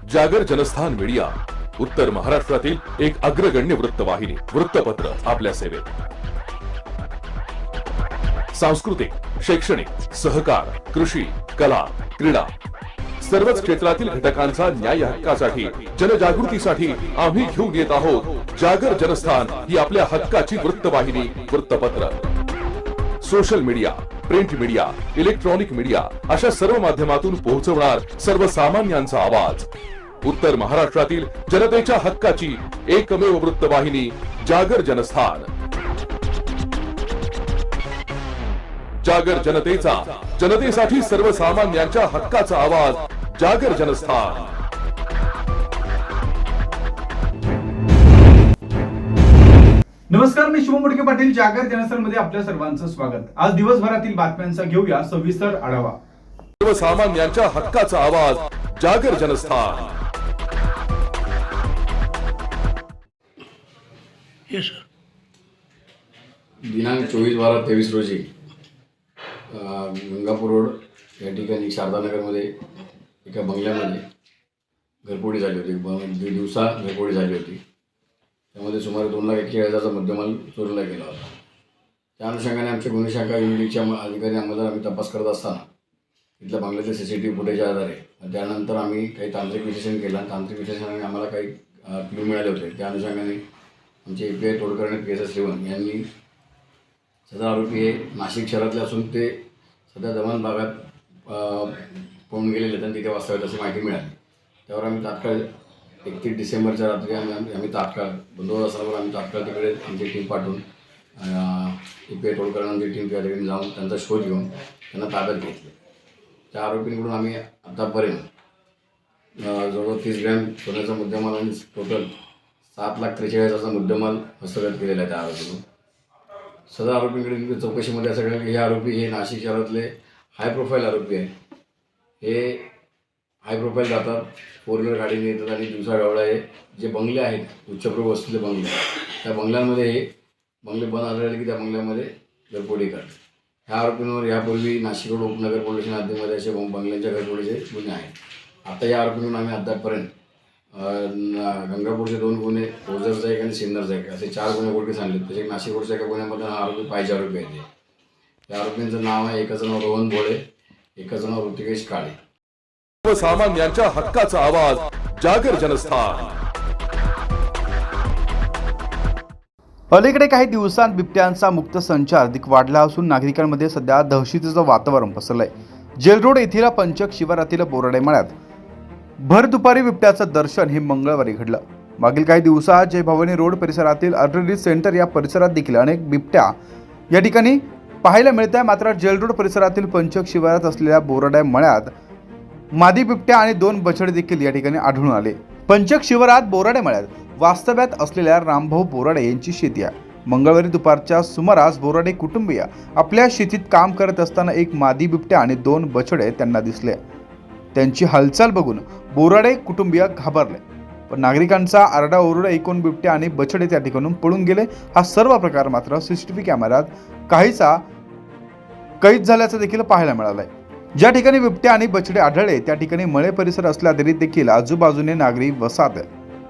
जागर जनस्थान मीडिया, उत्तर महाराष्ट्रातील एक अग्रगण्य वृत्तवाहिनी, वृत्तपत्र आपल्या सेवेत. सांस्कृतिक, शैक्षणिक, सहकार, कृषी, कला, क्रीडा सर्वच क्षेत्रातील घटकांचा न्याय हक्कासाठी, जनजागृतीसाठी आम्ही घेऊन येत आहोत जागर जनस्थान ही आपल्या हक्काची वृत्तवाहिनी, वृत्तपत्र. Social media, print media, electronic media अशा सर्व माध्यमातून पोहोचवणार सर्वसामान्यांचा आवाज. उत्तर महाराष्ट्रातील जनतेच्या हक्काची एकमेव वृत्तवाहिनी जागर जनस्थान. जागर जनतेचा, जनतेसाठी सर्वसामान्यांच्या हक्काचा आवाज, जागर जनस्थान. नमस्कार, मी शुभम मुडके पाटील. जागर जनस्थान मध्ये आपल्या सर्वांचं स्वागत. आज दिवसभरातील बातम्यांचा घेऊया सविस्तर आढावा. सर्वसामान्यांच्या हक्काचा आवाज, जागर जनस्थान. दिनांक 24/12/23 रोजी गंगापूर रोड या ठिकाणी शारदानगरमध्ये एका बंगल्यामध्ये घरफोडी झाली होती. दिवसा घरफोडी झाली होती. त्यामध्ये सुमारे 2,41,000चा मुद्देमाल चोरीला गेला होता. त्या अनुषंगाने आमच्या गुन्हे शाखा युनिटच्या अधिकारी अंमलदार आम्ही तपास करत असताना तिथल्या बंगल्याचे CCTV फुटेजच्या आधारे त्यानंतर आम्ही काही तांत्रिक विश्लेषण केलं. तांत्रिक विश्लेषणाने आम्हाला काही क्लू मिळाले होते. त्या अनुषंगाने आमचे API तोडकर्णी PSI श्रीवन यांनी सदर आरोपी हे नाशिक शहरातले असून ते सध्या दमन भागात पळून गेलेले आहेत आणि तिथे वास्तव्यात अशी माहिती मिळाली. त्यावर आम्ही तात्काळ 31 डिसेंबरच्या रात्री आम्ही तात्काळ बंदोबस्त असल्यावर आम्ही तात्काळ तिकडे आमची टीम पाठवून API तोडकर्णांची टीम त्या ठिकाणी जाऊन त्यांचा शोध घेऊन त्यांना ताब्यात घेतले. त्या आरोपींकडून आम्ही आतापर्यंत जवळजवळ 30 ग्रॅम सोन्याचा मुद्देमाल आणि टोटल 7,43,000चा मुद्देमाल हस्तगत केलेला आहे. त्या आरोपीकडून सदर आरोपींकडे चौकशीमध्ये असं कळलं की हे आरोपी हे नाशिक शहरातले हाय प्रोफाईल आरोपी आहे. हे हाय प्रोफाईल जातात, 4 व्हीलर गाडीने येतात आणि दिवसा गवळा हे जे बंगले आहेत उच्चप्रभू वसलेले बंगले, त्या बंगल्यांमध्ये हे बंगले बंद आढळले की त्या बंगल्यामध्ये घरफोडी करतात. ह्या आरोपींवर यापूर्वी नाशिक रोड उपनगर पोलीस स्टेशन हद्दीमध्ये असे बंगल्यांच्या घरफोडीचे गुन्हे आहेत. आता या आरोपींकडून आम्ही आतापर्यंत गंगापूरचे 2 गुन्हे, ओझरचा 1 आणि सिन्नरचा 1 असे 4 गुन्हे उघडकीस आणले. तसे नाशिक रोडच्या एका गुन्ह्यामध्ये हा आरोपी पाहिजे आरोपी आहे. त्या आरोपींचं नाव आहे, एकाचं नाव रोहन भोळे, एकाचं नाव ऋतिकेश काळे. सर्वसामान्यांच्या हक्काचा आवाज, जागर जनस्थान. अलीकडे काही दिवसांत बिबट्यांचा मुक्त संचार अधिक वाढला असून नागरिकांमध्ये सध्या दहशतीचं वातावरण पसरलंय. जेल रोड येथील पंचक शिवारातील बोराडे मळ्यात भर दुपारी बिबट्याचं दर्शन हे मंगळवारी घडलं. मागील काही दिवसात जय भवानी रोड परिसरातील अर्ली सेंटर या परिसरात देखील अनेक बिबट्या या ठिकाणी पाहायला मिळत आहे. मात्र जेल रोड परिसरातील पंचक शिवारात असलेल्या बोराडे मळ्यात मादी बिबट्या आणि 2 बछडे देखील या ठिकाणी आढळून आले. पंचक शिवारात बोराडे मळ्यात वास्तव्यात असलेल्या रामभाऊ बोराडे यांची शेती आहे. मंगळवारी दुपारच्या सुमारास बोराडे कुटुंबीय आपल्या शेतीत काम करत असताना एक मादी बिबट्या आणि 2 बछडे त्यांना दिसले. त्यांची हालचाल बघून बोराडे कुटुंबीय घाबरले, पण नागरिकांचा आरडाओरडा ऐकून बिबट्या आणि बछडे त्या ठिकाणून पळून गेले. हा सर्व प्रकार मात्र CCTV कॅमेऱ्यात काहीसा कैद झाल्याचं देखील पाहायला मिळालंय. ज्या ठिकाणी बिबट्या आणि बछडे आढळले त्या ठिकाणी मळे परिसर असला तरी देखील आजूबाजूने नागरी वसाहत.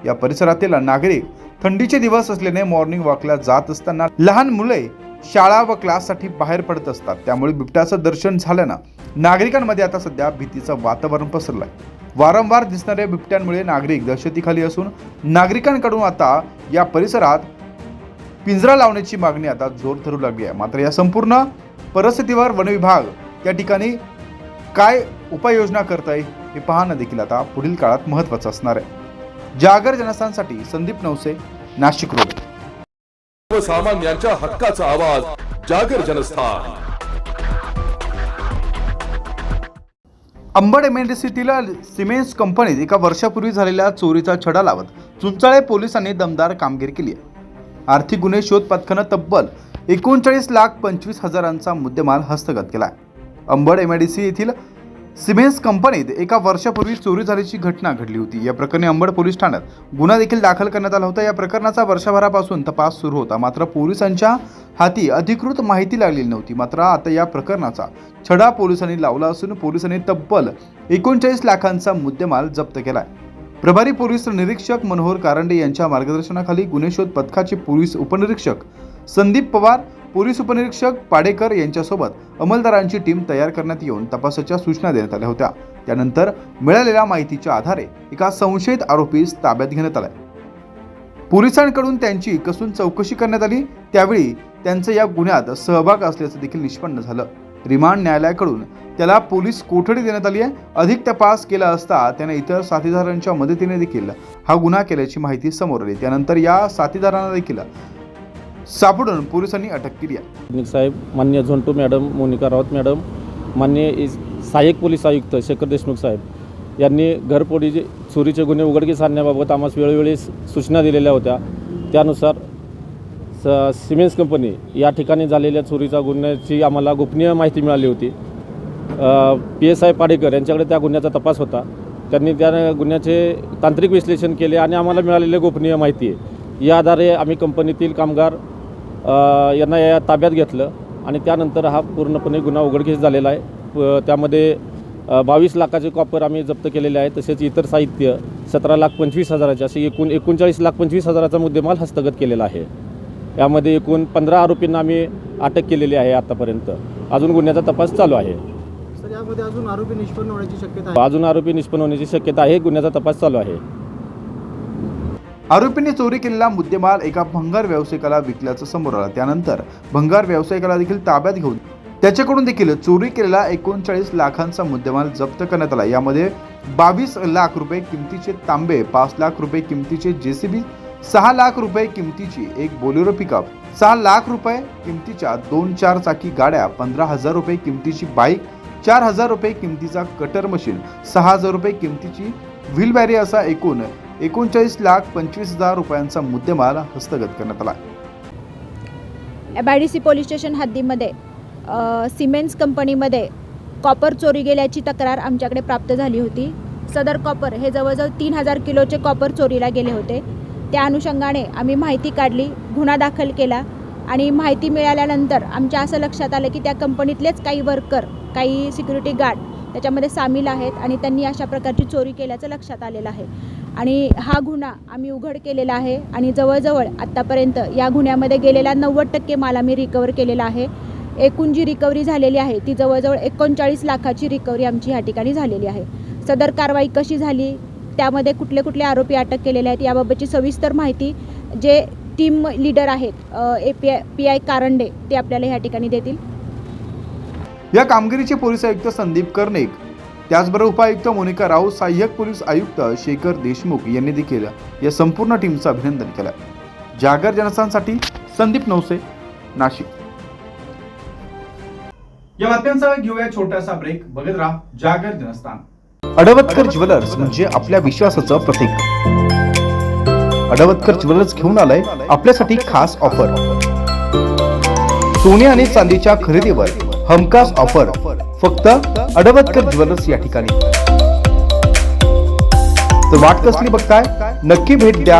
या परिसरातील नागरिक थंडीचे दिवस असल्याने मॉर्निंग वॉकला जात असताना लहान मुले शाळा व क्लाससाठी बाहेर पडत असतात. त्यामुळे बिबट्याचं दर्शन झाल्यानं नागरिकांमध्ये आता सध्या भीतीचं वातावरण पसरलंय. वारंवार दिसणाऱ्या बिबट्यांमुळे नागरिक दहशतीखाली असून नागरिकांकडून आता या परिसरात पिंजरा लावण्याची मागणी आता जोर धरू लागली आहे. मात्र या संपूर्ण परिस्थितीवर वन विभाग या ठिकाणी काय उपाययोजना करताय हे पाहणं देखील आता पुढील काळात महत्त्वाचं असणार आहे. जागर जनस्थानसाठी संदीप नवसे, नाशिक रोड. सर्वसामान्यांच्या हक्काचा आवाज, जागर जनस्थान. अंबड MIDCतील सिमेंट्स कंपनीत एका वर्षापूर्वी झालेल्या चोरीचा छडा लावत चुंचाळे पोलिसांनी दमदार कामगिरी केली आहे. आर्थिक गुन्हे शोध पथकानं तब्बल 39,25,000चा मुद्देमाल हस्तगत केला आहे. अंबड MIDC येथील सिमेंट्स कंपनीत एका वर्षापूर्वी चोरी झाल्याची घटना घडली होती. या प्रकरणी अंबड पोलीस ठाण्यात गुन्हा देखील दाखल करण्यात आला होता. या प्रकरणाचा वर्षभरापासून तपास सुरू होता. मात्र पोलिसांच्या हाती अधिकृत माहिती लागलेली नव्हती. मात्र आता या प्रकरणाचा छडा पोलिसांनी लावला असून पोलिसांनी तब्बल 39 लाखांचा मुद्देमाल जप्त केलाय. प्रभारी पोलीस निरीक्षक मनोहर कारंडे यांच्या मार्गदर्शनाखाली गुन्हे शोध पथकाचे पोलीस उपनिरीक्षक संदीप पवार, पोलीस उपनिरीक्षक पाडेकर यांच्यासोबत अंमलदारांची टीम तयार करण्यात येऊन तपासाच्या सूचना देण्यात आल्या होत्या. त्यानंतर मिळालेल्या माहितीच्या आधारे एका संशयित आरोपीस ताब्यात घेण्यात आला. पोलिसांकडून त्यांची कसून चौकशी करण्यात आली. त्यावेळी त्यांचं या गुन्ह्यात सहभाग असल्याचं देखील निष्पन्न झालं. रिमांड न्यायालयाकडून त्याला पोलीस कोठडी देण्यात आली आहे. अधिक तपास केला असता त्याने इतर साथीदारांच्या मदतीने देखील हा गुन्हा केल्याची माहिती समोर आली. त्यानंतर या साथीदारांना देखील सापडून पोलिसांनी अटक केली आहे. साहेब, माननीय झोंटू मॅडम, मोनिका रावत मॅडम, माननीय सहाय्यक पोलीस आयुक्त शेखर देशमुख साहेब यांनी घरफोडी चोरीचे गुन्हे उघडकीस आणण्याबाबत आम्हाला वेळोवेळी सूचना दिलेल्या होत्या. त्यानुसार सिमेंट्स कंपनी या ठिकाणी झालेल्या चोरीच्या गुन्ह्याची आम्हाला गोपनीय माहिती मिळाली होती. PSI पाडेकर यांच्याकडे त्या गुन्ह्याचा तपास होता. त्यांनी त्या गुन्ह्याचे तांत्रिक विश्लेषण केले आणि आम्हाला मिळालेली गोपनीय माहिती आहे. या आधारे आम्ही कंपनीतील कामगार यांना या ताब्यात घेतलं आणि त्यानंतर हा पूर्णपणे गुन्हा उघडकीस झालेला आहे. त्यामध्ये 22 लाखाचे कॉपर आम्ही जप्त केलेले आहे. तसेच इतर साहित्य 17,25,000 असे एकूण 39,25,000चा मुद्देमाल हस्तगत केलेला आहे. यामध्ये एकूण 15 आरोपींना आम्ही अटक केलेली आहे. आतापर्यंत अजून गुन्ह्याचा तपास चालू आहे. सर, यामध्ये अजून आरोपी निष्पन्न होण्याची शक्यता आहे? अजून आरोपी निष्पन्न होण्याची शक्यता आहे. गुन्ह्याचा तपास चालू आहे. आरोपींनी चोरी केलेला मुद्देमाल एका भंगार व्यावसायिकाला विकल्याचं समोर आलं. त्यानंतर भंगार व्यावसायिकाला देखील ताब्यात घेऊन त्याच्याकडून देखील चोरी केलेला 39 लाखांचा मुद्देमाल जप्त करण्यात आला. यामध्ये 22 लाख रुपये किमतीचे तांबे, 5 लाख रुपये किमतीचे JCB, 6 लाख रुपये किमतीची एक बोलेरो पिकअप, 6 लाख रुपये किमतीच्या 2 4-चाकी गाड्या, 15,000 रुपये किमतीची बाईक, 4,000 रुपये किमतीचा कटर मशीन, 6,000 रुपये किमतीची व्हीलबॅरी असा एकूण 39,25,000 रुपयांचा मुद्देमाल हस्तगत करण्यात आला. MIDC पोलीस स्टेशन हद्दीमध्ये सिमेंट्स कंपनीमध्ये कॉपर चोरी गेल्याची तक्रार आमच्याकडे प्राप्त झाली होती. सदर कॉपर हे जवळजवळ 3,000 किलोचे कॉपर चोरीला गेले होते. त्या अनुषंगाने आम्ही माहिती काढली, गुन्हा दाखल केला आणि माहिती मिळाल्यानंतर आमच्या असं लक्षात आलं की त्या कंपनीतलेच काही वर्कर, काही सिक्युरिटी गार्ड त्याच्यामध्ये सामील आहेत आणि त्यांनी अशा प्रकारची चोरी केल्याचं लक्षात आलेलं आहे. आणि हा गुन्हा आम्ही उघड केलेला आहे आणि जवळजवळ आत्तापर्यंत या गुन्ह्यामध्ये गेलेला 90% माल आम्ही रिकवर केलेला आहे. एकूण जी रिकव्हरी झालेली आहे ती जवळजवळ 39 लाखाची रिकव्हरी आमची ह्या ठिकाणी झालेली आहे. सदर कारवाई कशी झाली, त्यामध्ये कुठले कुठले आरोपी अटक केलेले आहेत याबाबतची सविस्तर माहिती जे टीम लीडर आहेत PI कारंडे ते आपल्याला ह्या ठिकाणी देतील. या कामगिरीचे पोलीस आयुक्त संदीप कर्णिक, त्याचबरोबर उपायुक्त मोनिका राव, सहाय्यक पोलीस आयुक्त शेखर देशमुख यांनी देखील या संपूर्ण टीमचं अभिनंदन केलं. जागर जनस्थानसाठी संदीप नवसे, नाशिक. या बातम्यांचा घेऊया छोटासा ब्रेक. बघत राहा जागर जनस्थान. अडवतकर ज्वेलर्स म्हणजे आपल्या विश्वासाचं प्रतीक. अडवतकर ज्वेलर्स घेऊन आलंय आपल्यासाठी खास ऑफर. सोने आणि चांदीच्या खरेदीवर हमखास ऑफर फक्त अडवतकर ज्वेलर्स या ठिकाणी. तर वाट कसली बघताय, नक्की भेट द्या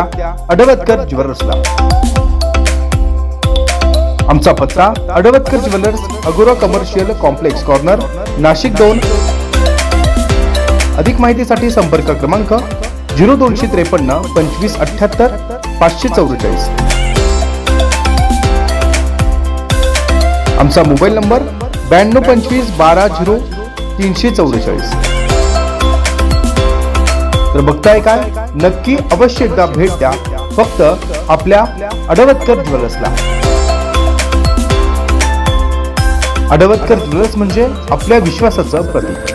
अडवतकर ज्वेलर्सला. आमचा पत्ता अडवतकर ज्वेलर्स, अगोरा कमर्शियल कॉम्प्लेक्स कॉर्नर, नाशिक 2. अधिक माहितीसाठी संपर्क क्रमांक 0253 25 78 544. आमचा मोबाईल नंबर 9225 12 0344. तर बघताय काय, नक्की अवश्य एकदा भेट द्या फक्त आपल्या अडवतकर ज्वेलर्सला. अडवतकर ज्वेलर्स म्हणजे आपल्या विश्वासाचं प्रतीक.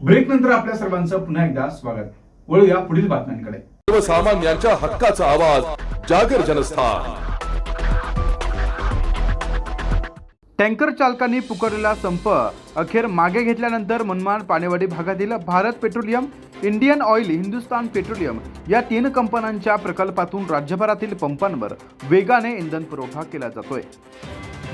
ब्रेक नंतर आपल्या सर्वांचं पुन्हा एकदा स्वागत. वळूया पुढील बातम्यांकडे. सर्वसामान्यांच्या हक्काचा आवाज, जागर जनस्थान. टँकर चालकांनी पुकारलेला संप अखेर मागे घेतल्यानंतर मनमाड पाणेवाडी भागातील Bharat petroleum, Indian oil, Hindustan petroleum या 3 कंपन्यांच्या प्रकल्पातून राज्यभरातील पंपांवर वेगाने इंधन पुरवठा केला जातोय.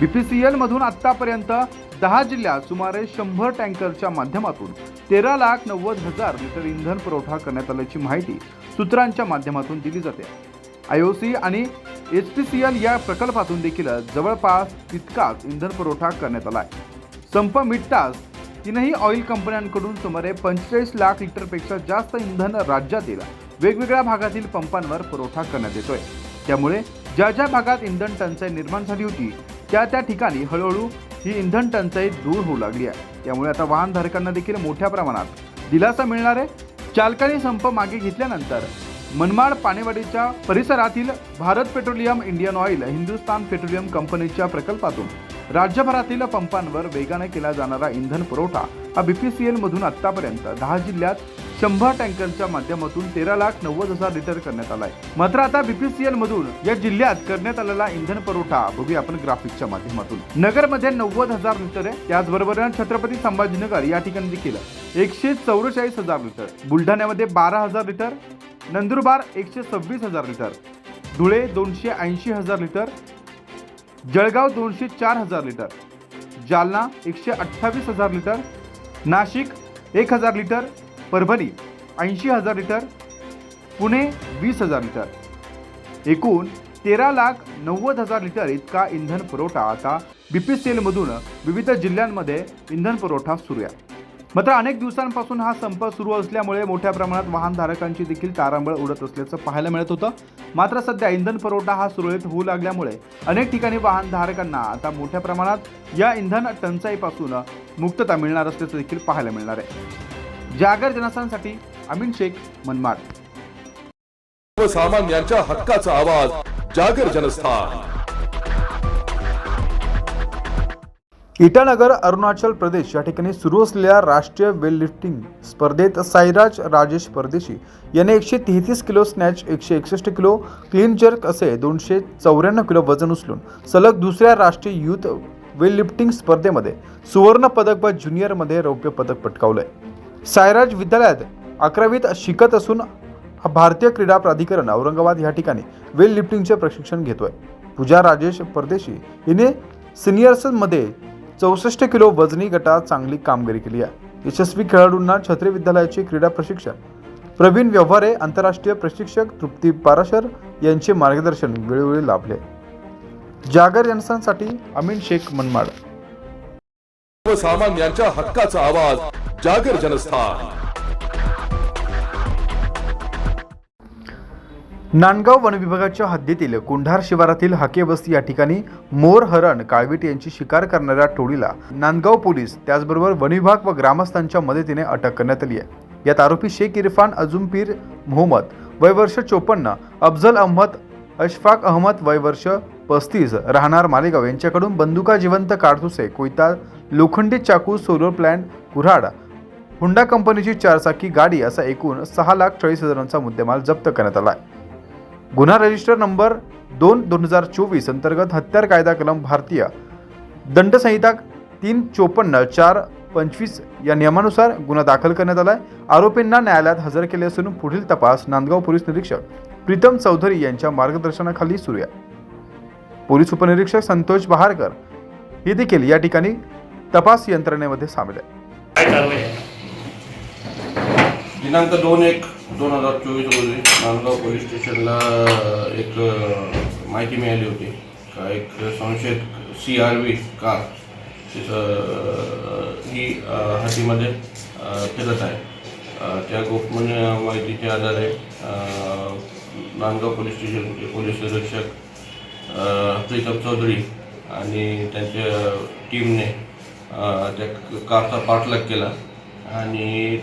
BPCL मधून आतापर्यंत 10 जिल्ह्यात सुमारे 100 टँकरच्या माध्यमातून 13,90,000 लिटर इंधन पुरवठा करण्यात आल्याची माहिती सूत्रांच्या माध्यमातून दिली जाते. IOC आणि HPCL या प्रकल्पातून देखील जवळपास तितकाच इंधन पुरवठा करण्यात आला आहे. संप मिटताच 3ही ऑइल कंपन्यांकडून सुमारे 45 लाख लिटरपेक्षा जास्त इंधन राज्यातील वेगवेगळ्या भागातील पंपांवर पुरवठा करण्यात येतोय। त्यामुळे ज्या ज्या भागात इंधन टंचाई निर्माण झाली होती त्या ठिकाणी हळूहळू ही इंधन टंचाई दूर होऊ लागली आहे। त्यामुळे आता वाहनधारकांना देखील मोठ्या प्रमाणात दिलासा मिळणार आहे। चालकांनी संप मागे घेतल्यानंतर मनमाड पाणेवाडीच्या परिसरातील Bharat petroleum, Indian oil, Hindustan petroleum कंपनीच्या प्रकल्पातून राज्यभरातील पंपांवर वेगाने केला जाणारा इंधन पुरवठा हा BPCL मधून आतापर्यंत 10 जिल्ह्यात 100 टँकरच्या माध्यमातून 13,90,000 लिटर करण्यात आलाय। मात्र आता BPCL मधून या जिल्ह्यात करण्यात आलेला इंधन पुरवठा बघूया आपण ग्राफिकच्या माध्यमातून। नगरमध्ये 90,000 लिटर आहे, त्याचबरोबर छत्रपती संभाजीनगर या ठिकाणी देखील 144,000 लिटर, बुलढाण्यामध्ये 12,000 litre, Nandurbar 126,000 litre, Dhule 280,000 litre, Jalgaon 204,000 litre, Jalna 128,000 litre, Nashik 1,000 litre, Parbhani 80,000 litre, Pune 20,000 litre, एकूण 13,90,000 लिटर इतका इंधन पुरवठा आता BPCL मधून विविध जिल्ह्यांमध्ये इंधन पुरवठा सुरू आहे। मात्र अनेक दिवसांपासून हा संप सुरू असल्यामुळे मोठ्या प्रमाणात वाहनधारकांची देखील तारांबळ उडत असल्याचं पाहायला मिळत होतं। मात्र सध्या इंधन पुरवठा हा सुरळीत होऊ लागल्यामुळे अनेक ठिकाणी वाहनधारकांना आता मोठ्या प्रमाणात या इंधन टंचाईपासून मुक्तता मिळणार असल्याचं देखील पाहायला मिळणार आहे। जागर जनस्थानसाठी अमीन शेख, मनमाड। सर्वसामान्यांच्या हक्काचा आवाज, जागर जनस्थान। इटानगर, अरुणाचल प्रदेश या ठिकाणी सुरू असलेल्या राष्ट्रीय वेटलिफ्टिंग स्पर्धेत साईराज राजेश परदेशी याने 133 kilo snatch, 161 kilo clean jerk असे 294 किलो वजन उचलून सलग दुसऱ्या राष्ट्रीय युथ वेटलिफ्टिंग स्पर्धेमध्ये सुवर्ण पदक व ज्युनियरमध्ये रौप्य पदक पटकावलंय। साईराज विद्यालयात 11वीत शिकत असून भारतीय क्रीडा प्राधिकरण औरंगाबाद या ठिकाणी वेटलिफ्टिंगचे प्रशिक्षण घेतोय। पूजा राजेश परदेशी हिने सिनियर्समध्ये 64 किलो वजनी गटात चांगली कामगिरी केली आहे। यशस्वी खेळाडूंना छत्री विद्यालयाचे क्रीडा प्रशिक्षक प्रवीण व्यवहारे, आंतरराष्ट्रीय प्रशिक्षक तृप्ती पाराशर यांचे मार्गदर्शन वेळोवेळी लाभले। जागर जनस्थानसाठी अमीन शेख, मनमाड। सर्वसामान्यांच्या हक्काचा आवाज, जागर जनस्थान। नांदगाव वन विभागाच्या हद्दीतील कुंढार शिवारातील हाकेबस्ती या ठिकाणी मोर, हरण, काळवीट यांची शिकार करणाऱ्या टोळीला नांदगाव पोलीस त्याचबरोबर वन विभाग व ग्रामस्थांच्या मदतीने अटक करण्यात आली आहे। यात आरोपी शेख इरफान अजुमपीर मोहम्मद वय वर्ष 54, अफजल अहमद अशफाक अहमद वय वर्ष 35 राहणार मालेगाव यांच्याकडून बंदुका, जिवंत काडतुसे, कोयता, लोखंडी चाकू, सोलर प्लॅन्ट, कुऱ्हाड, हुंडा कंपनीची 4 चाकी गाडी असा एकूण 6,40,000चा मुद्देमाल जप्त करण्यात आला आहे। गुन्हा रजिस्टर नंबर 2/2024 अंतर्गत हत्यार कायदा कलम भारतीय दंड संहिता 354/425 या नियमानुसार गुन्हा दाखल करण्यात आला आहे। आरोपींना न्यायालयात हजर केले असून पुढील तपास नांदगाव पोलीस निरीक्षक प्रीतम चौधरी यांच्या मार्गदर्शनाखाली सुरू आहे। पोलीस उपनिरीक्षक संतोष बहारकर हे देखील या ठिकाणी तपास यंत्रणेमध्ये सामील आहे। दिनांक 2/1/2024 रोजी नांदगाव पोलीस स्टेशनला एक माहिती मिळाली होती का एक संशयित CRV कार ही हातीमध्ये फिरत आहे। त्या गोपनीय माहितीच्या आधारे नांदगाव पोलीस स्टेशनचे पोलीस निरीक्षक प्रीतम चौधरी आणि त्यांच्या टीमने त्या कारचा पाठलाग केला आणि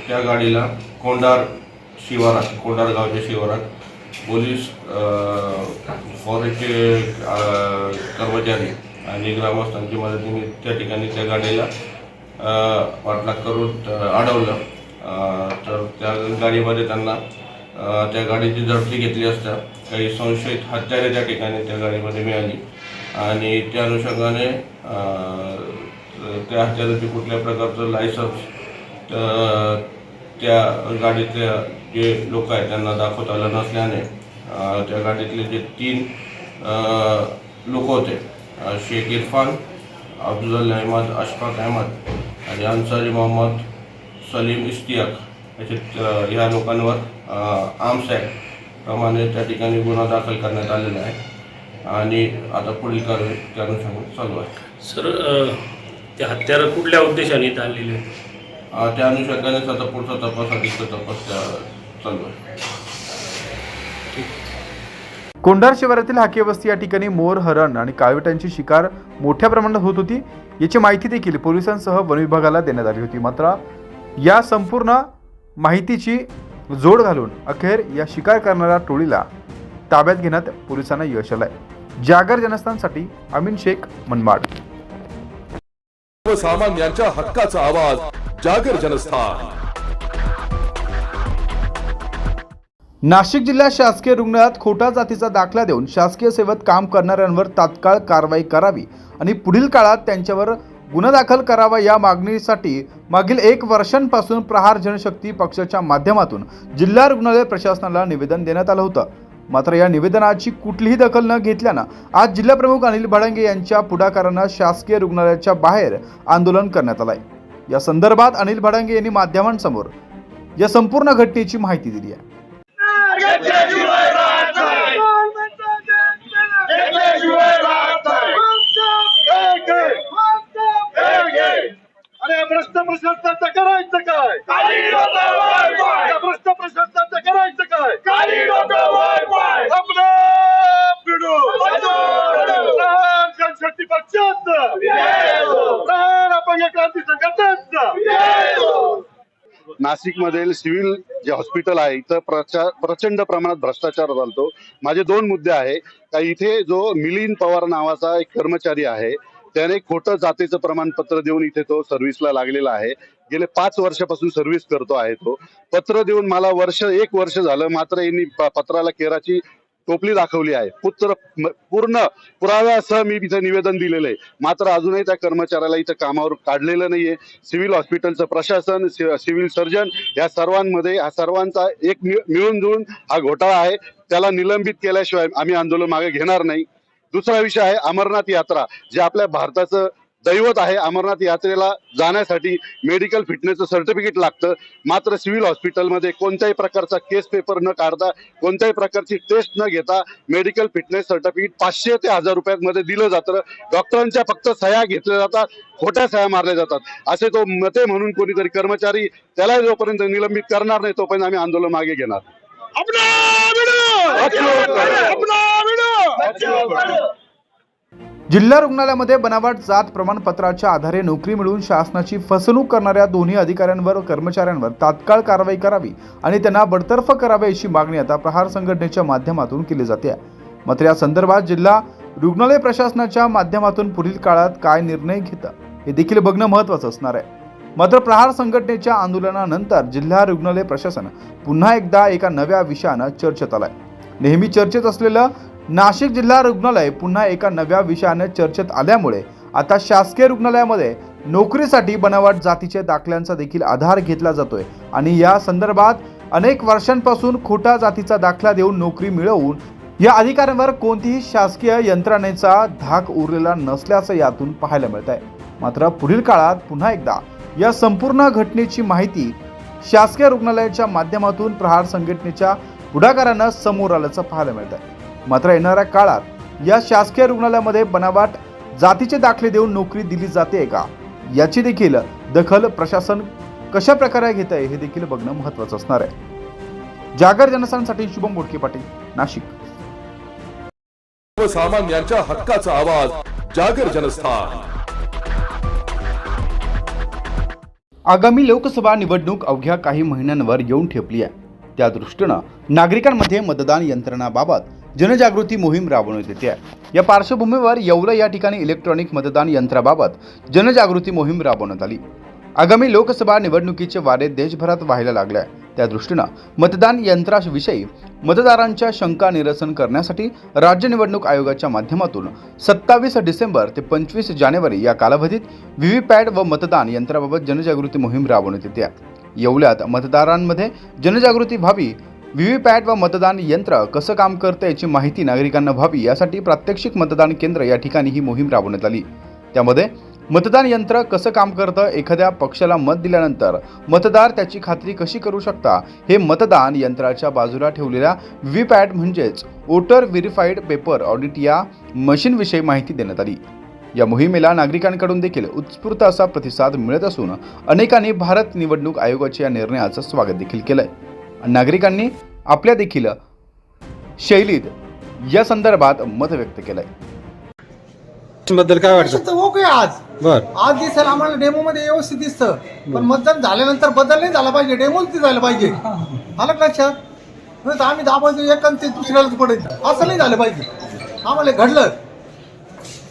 त्या गाडीला कोंढार गावच्या शिवारात पोलीस, फॉरेस्टचे कर्मचारी आणि ग्रामस्थांची मदतीने त्या ठिकाणी त्या गाडीला पाठलाग करून अडवलं। तर त्या गाडीमध्ये त्यांना त्या गाडीची झडती घेतली असता काही संशयित हत्यारे त्या ठिकाणी त्या गाडीमध्ये मिळाली आणि त्या अनुषंगाने त्या हत्याराचे कुठल्या प्रकारचं लायसन्स त्या गाडीतल्या जे लोक आहेत त्यांना दाखवता आलं नसल्याने त्या गाडीतले जे 3 लोक होते, शेख इरफान, अफजल अहमद अशफाक अहमद आणि अन्सारी मोहम्मद सलीम इश्तियाक ह्या लोकांवर आर्म्स ॲक्ट प्रमाणे त्या ठिकाणी गुन्हा दाखल करण्यात आलेला आहे आणि आता पुढील कारवाई त्या अनुषंगाने चालू आहे। सर, ते हत्यारं कुठल्या उद्देशाने इथं आणलेले? त्या अनुषंगानेच आता पुढचा तपास, अधिक तपास चालू आहे. कोंढार शिवारातील हाके वस्ती या ठिकाणी मोर, हरण आणि काळविटांची शिकार मोठ्या प्रमाणात होत होती. याची माहिती देखील पोलिसांसह वन विभागाला देण्यात आली होती. मात्र या संपूर्ण माहितीची जोड घालून अखेर या शिकार करणाऱ्या टोळीला ताब्यात घेण्यात पोलिसांना यश आलंय. जागर जनस्थानसाठी अमीन शेख, मनमाड. सर्वसामान्यांच्या हक्काचा आवाज, जागर जनस्थान. नाशिक जिल्ह्यात शासकीय रुग्णालयात खोटा जातीचा दाखला देऊन शासकीय सेवेत काम करणाऱ्यांवर तात्काळ कारवाई करावी आणि पुढील काळात त्यांच्यावर गुन्हा दाखल करावा या मागणीसाठी मागील 1 वर्षांपासून प्रहार जनशक्ती पक्षाच्या माध्यमातून जिल्हा रुग्णालय प्रशासनाला निवेदन देण्यात आलं होतं. मात्र या निवेदनाची कुठलीही दखल न घेतल्यानं आज जिल्हाप्रमुख अनिल भडांगे यांच्या पुढाकारानं शासकीय रुग्णालयाच्या बाहेर आंदोलन करण्यात आलंय. या संदर्भात अनिल भडांगे यांनी माध्यमांसमोर या संपूर्ण घटनेची माहिती दिली आहे. अरे भ्रष्ट प्रशासनाचं करायचं काय? भ्रष्ट प्रशासनाचं करायचं काय? जनशक्ती पक्षाचं, अपंग क्रांती संघटनेचं. नाशिकमधील सिव्हिल जे हॉस्पिटल आहे इथं प्रचंड प्रमाणात भ्रष्टाचार चालतो. माझे 2 मुद्दे आहे का इथे जो मिलिंद पवार नावाचा एक कर्मचारी आहे त्याने खोटं जातीचं प्रमाणपत्र देऊन इथे तो सर्व्हिसला लागलेला आहे. गेले 5 वर्षापासून सर्व्हिस करतो आहे. तो पत्र देऊन मला 1 वर्ष झालं, मात्र यांनी पत्राला केराची टोपली दाखवली आहे. पूर्ण पुराव्यासह मी इथं निवेदन दिलेलं आहे, मात्र अजूनही त्या कर्मचाऱ्याला इथं कामावर काढलेलं नाहीये. सिव्हिल हॉस्पिटलचं प्रशासन, सिव्हिल सर्जन या सर्वांचा एक मिळून जुळून हा घोटाळा आहे. त्याला निलंबित केल्याशिवाय आम्ही आंदोलन मागे घेणार नाही. दुसरा विषय आहे अमरनाथ यात्रा, जे आपल्या भारताचं दैवत आहे. अमरनाथ यात्रेला जाण्यासाठी मेडिकल फिटनेसचं सर्टिफिकेट लागतं, मात्र सिव्हिल हॉस्पिटलमध्ये कोणत्याही प्रकारचा केस पेपर न काढता, कोणत्याही प्रकारची टेस्ट न घेता मेडिकल फिटनेस सर्टिफिकेट 500 ते 1000 रुपयांमध्ये दिलं जातं. डॉक्टरांच्या फक्त सह्या घेतल्या जातात, खोट्या सह्या मारल्या जातात. असे तो मते म्हणून कोणीतरी कर्मचारी, त्याला जोपर्यंत निलंबित करणार नाही तोपर्यंत आम्ही आंदोलन मागे घेणार. जिल्हा रुग्णालयामध्ये बनावट जात प्रमाणपत्राच्या आधारे नोकरी मिळवून शासनाची फसवणूक करणाऱ्या दोन्ही अधिकाऱ्यांवर व कर्मचाऱ्यांवर तात्काळ कारवाई करावी आणि त्यांना बडतर्फ करावे अशी मागणी आता प्रहार संघटनेच्या माध्यमातून केली जाते. मात्र या संदर्भात जिल्हा रुग्णालय प्रशासनाच्या माध्यमातून पुढील काळात काय निर्णय घेतं हे देखील बघणं महत्त्वाचं असणार आहे. मात्र प्रहार संघटनेच्या आंदोलनानंतर जिल्हा रुग्णालय प्रशासन पुन्हा एकदा एका नव्या विषयानं चर्चेत आलंय. नेहमी चर्चेत असलेलं नाशिक जिल्हा रुग्णालय पुन्हा एका नव्या विषयाने चर्चेत आल्यामुळे आता शासकीय रुग्णालयामध्ये नोकरीसाठी बनावट जातीच्या दाखल्यांचा देखील आधार घेतला जातोय आणि या संदर्भात अनेक वर्षांपासून खोटा जातीचा दाखला देऊन नोकरी मिळवून या अधिकाऱ्यांवर कोणतीही शासकीय यंत्रणेचा धाक उरलेला नसल्याचं यातून पाहायला मिळत आहे. मात्र पुढील काळात पुन्हा एकदा या संपूर्ण घटनेची माहिती शासकीय रुग्णालयाच्या माध्यमातून प्रहार संघटनेच्या पुढाकारानं समोर आल्याचं पाहायला मिळत आहे. मात्र येणाऱ्या काळात या शासकीय रुग्णालयामध्ये बनावट जातीचे दाखले देऊन नोकरी दिली जाते का याची देखील दखल प्रशासन कशा प्रकारे घेत आहे हे देखील बघणं महत्त्वाचं असणार आहे. जागर जनस्थानसाठी शुभम बोडके पाटील, नाशिक. सर्वसामान्यांच्या हक्काचा आवाज, जागर जनस्थान. आगामी लोकसभा निवडणूक अवघ्या काही महिन्यांवर येऊन ठेपली आहे. त्या दृष्टीनं नागरिकांमध्ये मतदान यंत्रणाबाबत जनजागृती मोहीम राबवण्यात येते आहे. या पार्श्वभूमीवर येवला या ठिकाणी इलेक्ट्रॉनिक मतदान यंत्राबाबत जनजागृती मोहीम राबवण्यात आली. आगामी लोकसभा निवडणुकीचे वारे देशभरात व्हायला लागले आहे. त्या दृष्टीनं मतदान यंत्राविषयी मतदारांच्या शंका निरसन करण्यासाठी राज्य निवडणूक आयोगाच्या माध्यमातून 27 डिसेंबर ते 25 जानेवारी या कालावधीत व्हीव्हीपॅट व मतदान यंत्राबाबत जनजागृती मोहीम राबवण्यात येते आहे. येवल्यात मतदारांमध्ये जनजागृती व्हावी, व्हीव्हीपॅट व मतदान यंत्र कसं काम करतं याची माहिती नागरिकांना व्हावी यासाठी प्रात्यक्षिक मतदान केंद्र या ठिकाणी ही मोहीम राबवण्यात आली. त्यामध्ये मतदान यंत्र कसं काम करतं, एखाद्या पक्षाला मत दिल्यानंतर मतदार त्याची खात्री कशी करू शकता, हे मतदान यंत्राच्या बाजूला ठेवलेल्या व्हीव्हीपॅट म्हणजेच वोटर व्हेरीफाईड पेपर ऑडिट या मशीनविषयी माहिती देण्यात आली. या मोहिमेला नागरिकांकडून देखील उत्स्फूर्त असा प्रतिसाद मिळत असून अनेकांनी भारत निवडणूक आयोगाच्या या निर्णयाचं स्वागत देखील केलंय. नागरिकांनी आपल्या देखील शैलीत या संदर्भात मत व्यक्त केलंय. बद्दल काय वाटतं? तर ओके आज बर आज दिसेल आम्हाला डेमो मध्ये व्यवस्थित दिसतं, पण मतदान झाल्यानंतर बदल नाही झाला पाहिजे, डेमोच ते झालं पाहिजे. आलं का लक्षात? नाही तर आम्ही दाबायचं एक आणि ते दुसऱ्यालाच पडायचं, असं नाही झालं पाहिजे. आम्हाला घडलं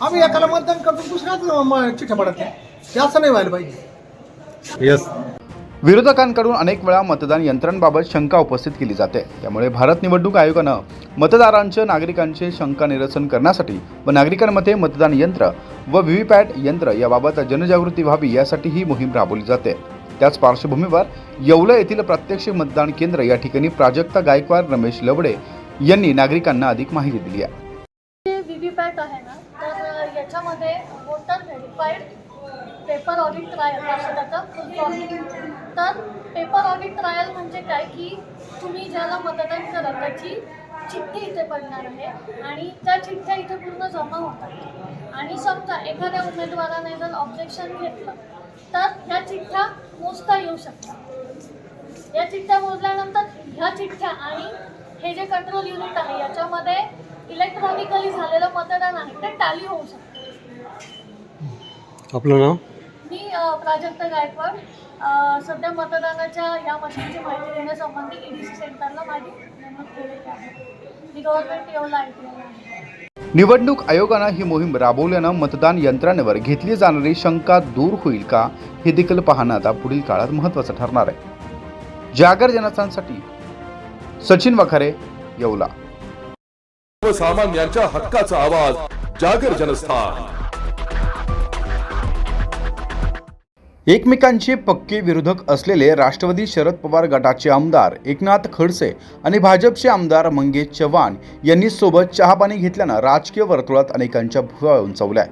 आम्ही एकाला मतदान करतो दुसऱ्याच चिठ्ठ्या पडत नाही, ते असं नाही व्हायला पाहिजे. यस. विरोधकांकडून अनेक वेळा मतदान यंत्रांबाबत शंका उपस्थित केली जाते. त्यामुळे भारत निवडणूक आयोगानं मतदारांचे नागरिकांचे शंका निरसन करण्यासाठी व नागरिकांमध्ये मतदान यंत्र व व्हीव्हीपॅट यंत्र याबाबत जनजागृती व्हावी यासाठी ही मोहीम राबवली जाते. त्याच पार्श्वभूमीवर येवला येथील प्रात्यक्षिक मतदान केंद्र या ठिकाणी प्राजक्ता गायकवाड रमेश लवडे यांनी नागरिकांना अधिक माहिती दिली आहे. व्हीव्हीपॅट आहे ना, तर याच्यामध्ये voter verified paper audit trial असं त्याचं फुल फॉर्म. तर पेपर ऑडिट ट्रायल म्हणजे काय की तुम्ही ज्याला मतदान कराल त्याची चिठ्ठी इथे पडणार आहे आणि त्या चिठ्ठ्या इथे पूर्ण जमा होतात. आणि समजा एखाद्या उमेदवाराने जर ऑब्जेक्शन घेतलं तर ह्या चिठ्ठ्या मोजता येऊ शकतात. या चिठ्ठ्या मोजल्यानंतर ह्या चिठ्ठ्या आणि हे जे कंट्रोल युनिट आहे याच्यामध्ये इलेक्ट्रॉनिकली झालेलं मतदान आहे ते टॅली होऊ शकतं. आपलं नाव? मी प्राजक्ता गायकवाड. सध्या मतदानाच्या या मशीनची माहिती देण्यासंबंधी EDC सेंटरला माझी नेमणूक केलेली आहे. मी गव्हर्नमेंट येवला ITI आहे. निवडणूक आयोगानं ही मोहीम राबवल्यानं मतदान यंत्रणेवर घेतली जाणारी शंका दूर होईल का हे देखील पाहणं आता पुढील काळात महत्त्वाचं ठरणार आहे. जागर जनस्थानसाठी सचिन वखारे, येवला. सर्वसामान्यांच्या हक्काचा आवाज, जागर जनस्थान. एकमेकांचे पक्के विरोधक असलेले राष्ट्रवादी शरद पवार गटाचे आमदार एकनाथ खडसे आणि भाजपचे आमदार मंगेश चव्हाण यांनी सोबत चहापाणी घेतल्यानं राजकीय वर्तुळात अनेकांच्या भुवया उंचावल्या.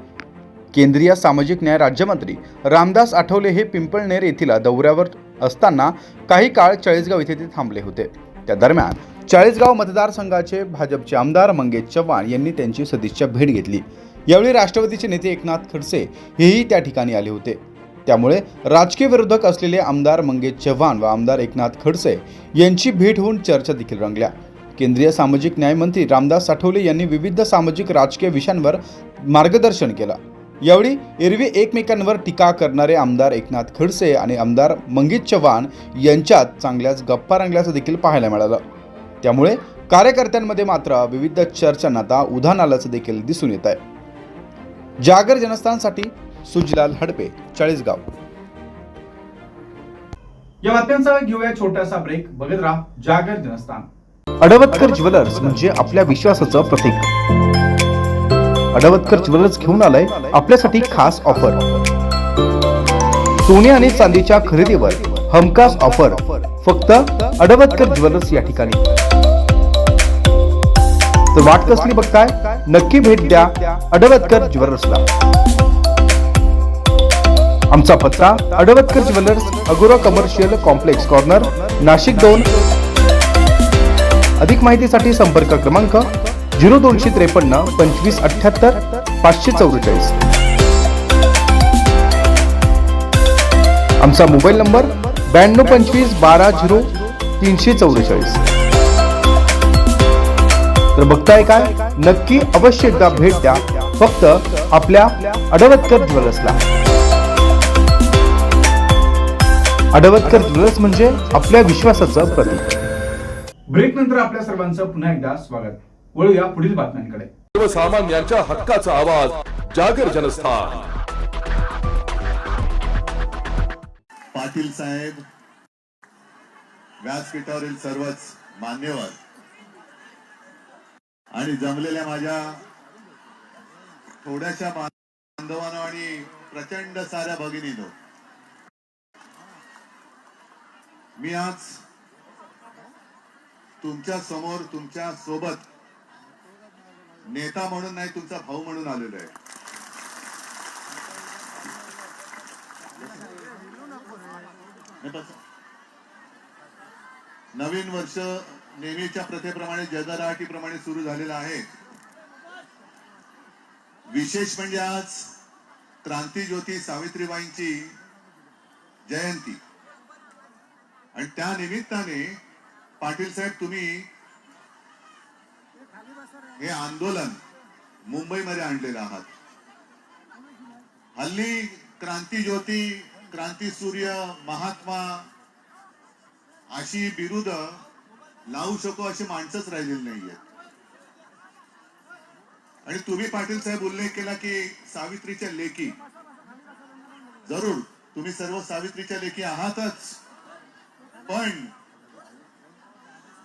केंद्रीय सामाजिक न्याय राज्यमंत्री रामदास आठवले हे पिंपळनेर येथील दौऱ्यावर असताना काही काळ चाळीसगाव येथे ते थांबले होते. त्या दरम्यान चाळीसगाव मतदारसंघाचे भाजपचे आमदार मंगेश चव्हाण यांनी त्यांची सदिच्छा भेट घेतली. यावेळी राष्ट्रवादीचे नेते एकनाथ खडसे हेही त्या ठिकाणी आले होते. त्यामुळे राजकीय विरोधक असलेले आमदार मंगेश चव्हाण व आमदार एकनाथ खडसे यांची भेट होऊन चर्चा देखील रंगल्या. केंद्रीय सामाजिक न्याय मंत्री रामदास आठवले यांनी विविध सामाजिक राजकीय विषयांवर मार्गदर्शन केलं. यावेळी एरवी एकमेकांवर टीका करणारे आमदार एकनाथ खडसे आणि आमदार मंगेश चव्हाण यांच्यात चांगल्याच गप्पा रंगल्याचं देखील पाहायला मिळालं. त्यामुळे कार्यकर्त्यांमध्ये मात्र विविध चर्चांना आता उधाण आल्याचं देखील दिसून येत आहे. जागर जनस्थानसाठी सुजलाल हडपे, चाळीसगाव. या बातम्यांचा घेऊया छोटासा ब्रेक. बघत राहा जागर जनस्थान. अडवतकर ज्वेलर्स म्हणजे आपल्या विश्वासाचं प्रतीक. अडवतकर ज्वेलर्स घेऊन आलंय आपल्यासाठी खास ऑफर. सोने आणि चांदीच्या खरेदीवर हमखास ऑफर फक्त अडवतकर ज्वेलर्स या ठिकाणी. तर वाट कसली बघताय, नक्की भेट द्या अडवतकर ज्वेलर्सला. आमचा पत्ता अडवतकर ज्वेलर्स, अगोरा कमर्शियल कॉम्प्लेक्स कॉर्नर, नाशिक 2. अधिक माहितीसाठी संपर्क क्रमांक 0253 2578 544. आमचा मोबाईल नंबर 9225 12 0344. तर बघताय काय, नक्की अवश्य एकदा भेट द्या फक्त आपल्या अडवतकर ज्वेलर्सला. अडवतकर ज्वेलर्स म्हणजे आपल्या विश्वासाचं प्रतीक. ब्रेक नंतर आपल्या सर्वांचं पुन्हा एकदा स्वागत. वळूया पुढील बातम्यांकडे. सर्वसामान्यांच्या हक्काचा आवाज, जागर जनस्थान. पाटील साहेब, व्यासपीठावरील सर्वच मान्यवर आणि जमलेल्या माझ्या थोड्याशा बांधवांनो आणि प्रचंड साऱ्या भगिनीनो, मी आज तुमच्या समोर तुमच्या सोबत नेता म्हणून नाही, तुमचा भाऊ म्हणून आलेलो आहे. नवीन वर्ष नेहमीच्या प्रथेप्रमाणे जयदराटीप्रमाणे सुरू झालेलं आहे. विशेष म्हणजे आज क्रांतीज्योती सावित्रीबाईंची जयंती आणि त्या निमित्ताने पाटील साहेब तुम्ही हे आंदोलन मुंबईमध्ये आणलेलं आहात. हल्ली क्रांती ज्योती, क्रांती सूर्य, महात्मा अशी बिरुद लावू शकू अशी माणसंच राहिलेली नाहीये. आणि तुम्ही पाटील साहेब उल्लेख केला की सावित्रीच्या लेकी, जरूर तुम्ही सर्व सावित्रीच्या लेकी आहातच, पण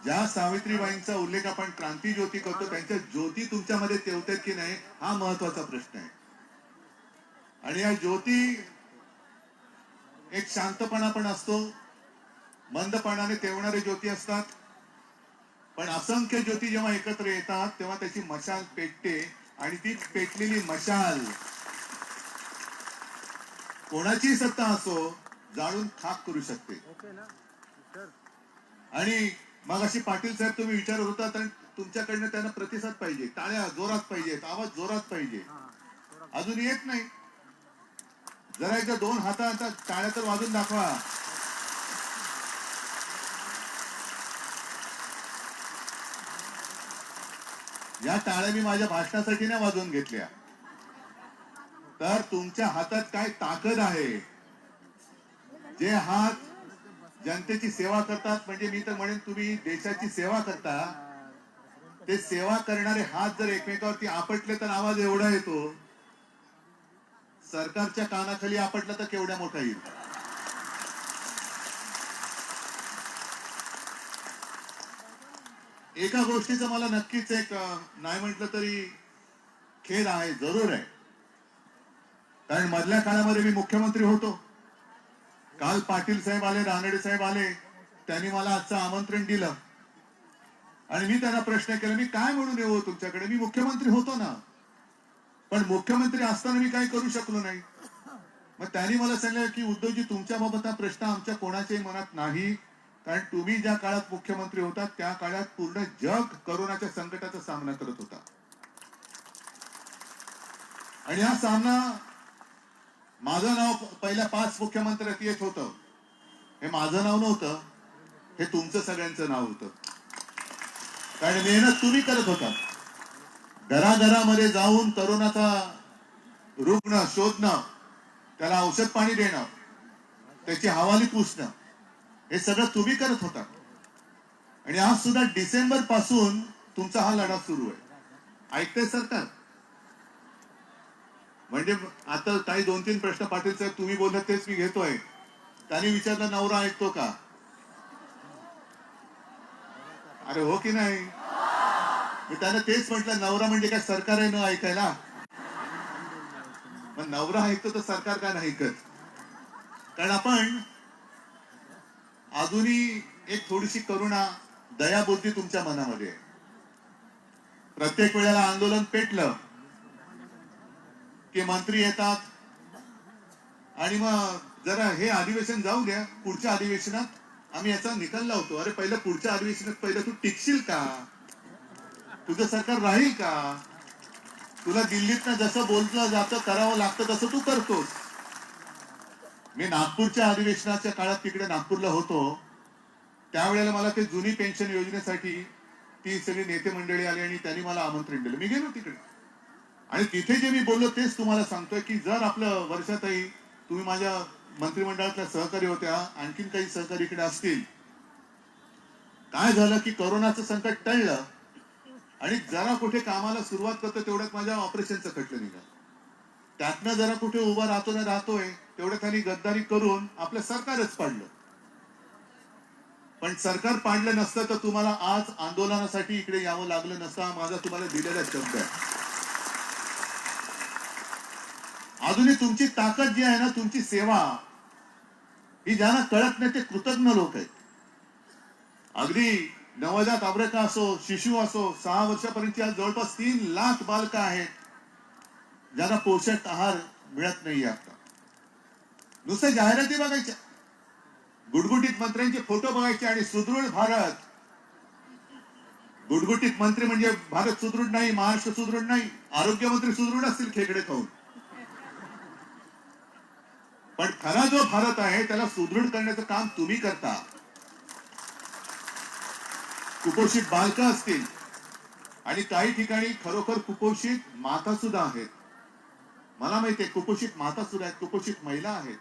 ज्या सावित्रीबाईंचा उल्लेख आपण क्रांती ज्योती करतो त्यांच्या ज्योती तुमच्यामध्ये तेवतात की नाही हा महत्वाचा प्रश्न आहे. आणि या ज्योती एक शांतपणा पण असतो, मंदपणाने तेवणारे ज्योती असतात, पण असंख्य ज्योती जेव्हा एकत्र येतात तेव्हा त्याची मशाल पेटते आणि ती पेटलेली मशाल कोणाची सत्ता असो जाळून खाक करू शकते. आणि मग अशी पाटील साहेब तुम्ही विचारत होता तर तुमच्याकडनं त्यांना प्रतिसाद पाहिजे, टाळ्या जोरात पाहिजेत, आवाज जोरात पाहिजे. अजून येत नाही. जरा एकदा 2 हाताचा टाळ्या तर वाजून दाखवा. या टाळ्या मी माझ्या भाषणासाठी नाही वाजवून घेतल्या, तर तुमच्या हातात काय ताकद आहे. जे हात जनतेची सेवा करतात, म्हणजे मी तर म्हणेन तुम्ही देशाची सेवा करता, ते सेवा करणारे हात जर एकमेकावरती आपटले तर आवाज एवढा येतो. सरकारच्या कानाखाली आपटला तर केवढ्या मोठा येईल. एका गोष्टीचं मला नक्कीच एक नाही म्हटलं तरी खेद आहे, जरूर आहे. कारण मधल्या काळामध्ये मी मुख्यमंत्री होतो. काल पाटील साहेब आले, रानडे साहेब आले, त्यांनी मला आजचं आमंत्रण दिलं आणि मी त्यांना प्रश्न केला, मी काय म्हणून येऊ तुमच्याकडे, मी मुख्यमंत्री होतो ना, पण मुख्यमंत्री असताना मी काही करू शकलो नाही. मग त्यांनी मला सांगितलं की उद्धवजी तुमच्या बाबत हा प्रश्न आमच्या कोणाच्याही मनात नाही, कारण तुम्ही ज्या काळात मुख्यमंत्री होता त्या काळात पूर्ण जग कोरोनाच्या संकटाचा सामना करत होता. आणि हा सामना माझं नाव पहिल्या 5 मुख्यमंत्र्यात येत होतं. हे माझं नाव नव्हतं, हे तुमचं सगळ्यांचं नाव होतं. कारण मेहनत तुम्ही करत होता. घराघरामध्ये जाऊन कोरोनाचा रुग्ण शोधणं, त्याला औषध पाणी देणं, त्याची हवाली पुसणं, हे सगळं तुम्ही करत होता. आणि आज सुद्धा डिसेंबर पासून तुमचा हा लढा सुरू आहे. ऐकतंय सरकार? म्हणजे आता काही 2-3 प्रश्न पाटील साहेब तुम्ही बोलत तेच मी घेतोय. त्यांनी विचारलं नवरा ऐकतो का? अरे हो की नाही? मी त्यांना तेच म्हटलं, नवरा म्हणजे काय सरकार आहे न ऐकायला? पण नवरा ऐकतो तर सरकार का नाही ऐकत? कारण आपण अजूनही एक थोडीशी करुणा, दयाबुद्धी तुमच्या मनामध्ये आहे. प्रत्येक वेळेला आंदोलन पेटलं की मंत्री येतात आणि मग जरा हे अधिवेशन जाऊ द्या, पुढच्या अधिवेशनात आम्ही याचा निकाल लावतो. अरे पहिलं पुढच्या अधिवेशनात पहिलं तू टिकशील का? तुझं सरकार राहील का? तुला दिल्लीतनं जसं बोललं जातं, करावं लागतं तसं तू करतोस. मी नागपूरच्या अधिवेशनाच्या काळात तिकडे नागपूरला होतो, त्यावेळेला मला ते जुनी पेन्शन योजनेसाठी ती सगळी नेते मंडळी आली आणि त्यांनी मला आमंत्रण दिलं. मी गेलो तिकडे आणि तिथे जे मी बोललो तेच तुम्हाला सांगतोय की जर आपलं वर्षातही तुम्ही माझ्या मंत्रिमंडळातल्या सहकारी होत्या, आणखीन काही सहकारी इकडे असतील, काय झालं की कोरोनाचं संकट टळलं आणि जरा कुठे कामाला सुरुवात करतो तेवढ्यात माझ्या ऑपरेशनचं खटलं निघालं. त्यातनं जरा कुठे उभा राहतोय तेवढ्यात त्यांनी गद्दारी करून आपलं सरकारच पाडलं. पण सरकार पाडलं नसतं तर तुम्हाला आज आंदोलनासाठी इकडे यावं लागलं नसतं. हा माझा तुम्हाला दिलेला शब्द आहे. अजूनही तुमची ताकद जी आहे ना, तुमची सेवा, ही ज्यांना कळत नाही ते कृतज्ञ लोक आहेत. अगदी नवजात अब्रका असो, शिशु असो, 6 वर्षापर्यंतची आज जवळपास 3 लाख बालकं आहेत ज्यांना पोषक आहार मिळत नाही. आता नुसत्या जाहिराती बघायच्या, गुटगुटीत मंत्र्यांचे फोटो बघायचे आणि सुदृढ भारत. गुटगुटीत मंत्री म्हणजे भारत सुदृढ नाही, महाराष्ट्र सुदृढ नाही. आरोग्यमंत्री सुदृढ असतील खेकडे खाऊन, पण खरा जो भारत आहे त्याला सुदृढ करण्याचं काम तुम्ही करता. कुपोषित बालकं असतील आणि काही ठिकाणी खरोखर कुपोषित माता सुद्धा आहेत. मला माहिती आहे कुपोषित माता सुद्धा आहेत, कुपोषित महिला आहेत.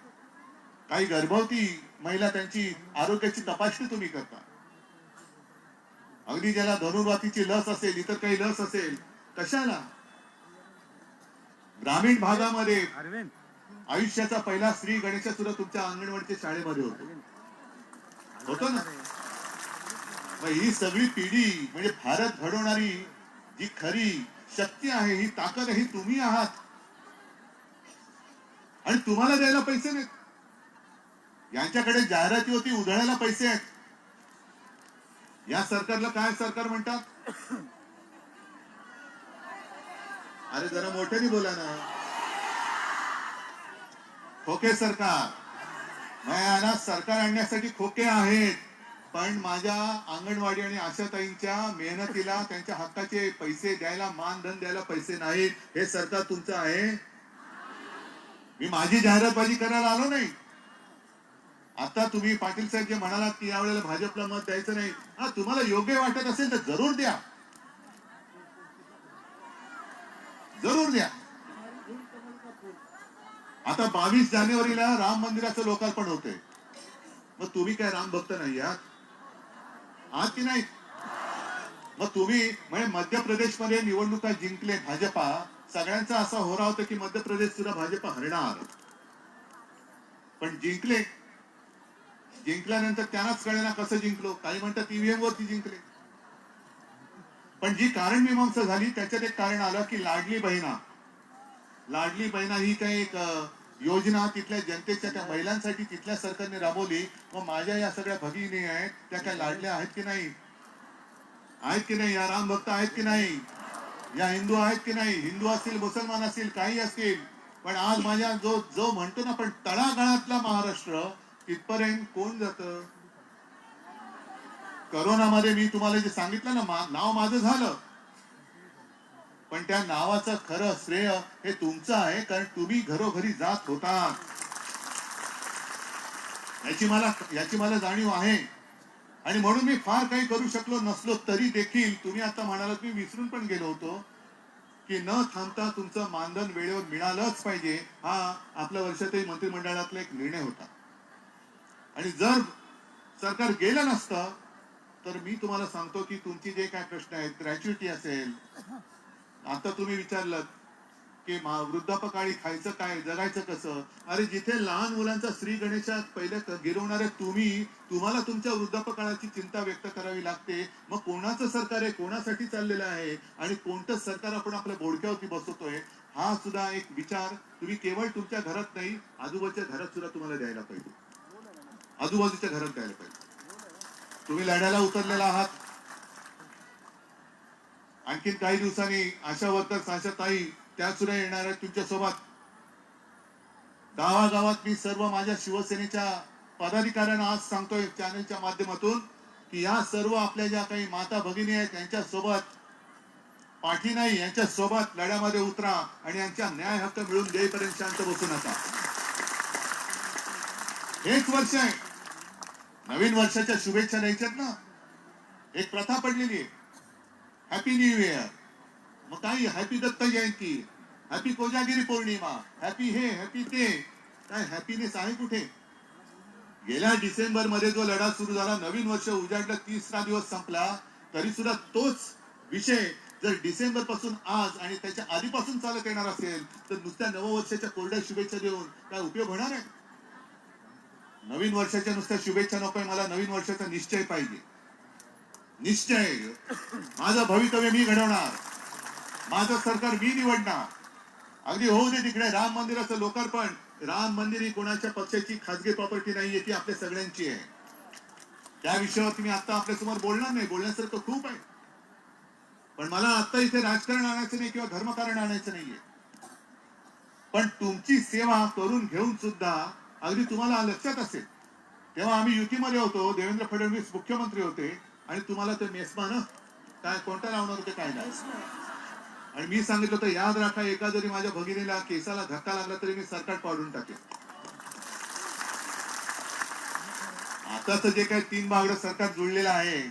काही गर्भवती महिला त्यांची आरोग्याची तपासणी तुम्ही करता. अगदी ज्याला धनुर्वातीची लस असेल, इतर काही लस असेल, कशाला? ग्रामीण भागामध्ये आयुष्याचा पहिला श्री गणेश सुद्धा तुमच्या अंगणवाडीच्या शाळेमध्ये होतो ना. मग ही सगळी पिढी म्हणजे भारत घडवणारी जी खरी शक्ती आहे, ही ताकद ही तुम्ही आहात. आणि तुम्हाला द्यायला पैसे नाहीत. यांच्याकडे जाहिरातीवरती उधळायला पैसे आहेत. या सरकारला काय सरकार म्हणतात? अरे जरा मोठ्याने बोला ना. खोके सरकार. मला सरकार आणण्यासाठी खोके आहेत, पण माझ्या अंगणवाडी आणि आशाताईंच्या मेहनतीला त्यांच्या हक्काचे पैसे द्यायला, मानधन द्यायला पैसे नाहीत. हे सरकार तुमचं आहे. मी माझी जाहिरातबाजी करायला आलो नाही. आता तुम्ही पाटील साहेब जे म्हणालात की यावेळेला भाजपला मत द्यायचं नाही, हा तुम्हाला योग्य वाटत असेल तर जरूर द्या, जरूर द्या. आता 22 जानेवारीला राम मंदिराचं लोकार्पण होते. मग तुम्ही काय राम भक्त नाही आहात की नाही? मग तुम्ही म्हणजे मध्य प्रदेशमध्ये निवडणुका जिंकले भाजपा, सगळ्यांचा असा होरा होता की मध्य प्रदेश सुद्धा भाजपा हरणार. पण जिंकले. जिंकल्यानंतर त्यांनाच कळेना कसं जिंकलो. काही म्हणतात ईव्हीएम वरती जिंकले. पण जी कारण मीमांसा झाली त्याच्यात एक कारण आलं की लाडली बहिणा ही काही एक योजना तिथल्या जनतेच्या त्या महिलांसाठी तिथल्या सरकारने राबवली. मग माझ्या या सगळ्या भगिनी आहेत त्या काय लाडल्या आहेत की नाही? आहेत की नाही? या राम भक्त आहेत की नाही? या हिंदू आहेत की नाही? हिंदू असतील, मुसलमान असतील, काही असतील. पण आज माझ्या जो म्हणतो ना पण तळागाळातला महाराष्ट्र तिथपर्यंत कोण जात? करोनामध्ये मी तुम्हाला जे सांगितलं ना, नाव माझं झालं, पण त्या नावाचं खरं श्रेय हे तुमचं आहे, कारण तुम्ही घरोघरी जात होता. याची मला जाणीव आहे. आणि म्हणून मी फार काही करू शकलो नसलो तरी देखील तुम्ही आता म्हणालात, मी विसरून पण गेलो होतो की न थांबता तुमचं मानधन वेळेवर मिळालंच पाहिजे. हा आपल्या वर्षातही मंत्रिमंडळातला एक निर्णय होता. आणि जर सरकार गेलं नसतं तर मी तुम्हाला सांगतो की तुमची जे काय प्रश्न आहेत, ग्रॅच्युइटी असेल, आता तुम्ही विचारलं की वृद्धापकाळी खायचं काय, जगायचं कसं. अरे जिथे लहान मुलांचा श्री गणेशात पहिले गिरवणारे तुम्हाला तुमच्या वृद्धापकाळाची चिंता व्यक्त करावी लागते. मग कोणाचं सरकार आहे, कोणासाठी चाललेलं आहे आणि कोणतं सरकार आपण आपल्या बोडक्यावरती बसवतोय, हा सुद्धा एक विचार तुम्ही केवळ तुमच्या घरात नाही, आजूबाजूच्या घरात सुद्धा तुम्हाला द्यायला पाहिजे. आजूबाजूच्या घरात द्यायला पाहिजे. तुम्ही लढ्याला उतरलेला आहात. आणखी काही दिवसांनी आशा वर्कर्स, आशा ताई त्या सुद्धा येणार आहेत तुमच्या सोबत. गावागावात मी सर्व माझ्या शिवसेनेच्या पदाधिकाऱ्यांना आज सांगतोय चॅनलच्या माध्यमातून की या सर्व आपल्या ज्या काही माता भगिनी आहेत त्यांच्या सोबत पाठी नाही, यांच्या सोबत लढ्यामध्ये उतरा आणि यांच्या न्याय हक्क मिळून देईपर्यंत शांत बसू नका. हेच वर्ष आहे. नवीन वर्षाच्या शुभेच्छा द्यायच्यात ना. एक प्रथा पडलेली आहे, हॅपी न्यू इयर. मग काही हॅपी दत्त जयंती, हॅपी कोजागिरी पौर्णिमा, हॅपी हे हॅपी ते, काय हॅपीनेस आहे कुठे? गेल्या डिसेंबर मध्ये जो लढा सुरू झाला, नवीन वर्ष उजाडलं, 30रा दिवस संपला, तरी सुद्धा तोच विषय जर डिसेंबर पासून आज आणि त्याच्या आधीपासून चालत येणार असेल तर नुसत्या नववर्षाच्या कोरड्या शुभेच्छा देऊन काय उपयोग होणार आहे? नवीन वर्षाच्या नुसत्या शुभेच्छा नकोय, मला नवीन वर्षाचा निश्चय पाहिजे. निश्चय, माझं भवितव्य मी घडवणार, माझं सरकार मी निवडणार. अगदी होऊ दे तिकडे राम मंदिराचं लोकार्पण. राम मंदिर ही कोणाच्या पक्षाची खासगी प्रॉपर्टी नाहीये, ती आपल्या सगळ्यांची आहे. त्या विषयावरती मी आता आपल्यासमोर बोलणार नाही, बोलण्यासारखं खूप आहे. पण मला आता इथे राजकारण आणायचं नाही किंवा धर्मकारण आणायचं नाहीये. पण तुमची सेवा करून घेऊन सुद्धा अगदी तुम्हाला लक्षात असेल, तेव्हा आम्ही युतीमध्ये होतो, देवेंद्र फडणवीस मुख्यमंत्री होते आणि तुम्हाला ते मेसमान काय कोणता लावणार होते काय नाही. आणि मी सांगितलं होतं याद राखा, एका जरी माझ्या भगिनीला केसाला धक्का लागला तरी मी सरकार पाडून टाकेन. आताच जे काही 3 बागडं सरकार जुळलेलं आहे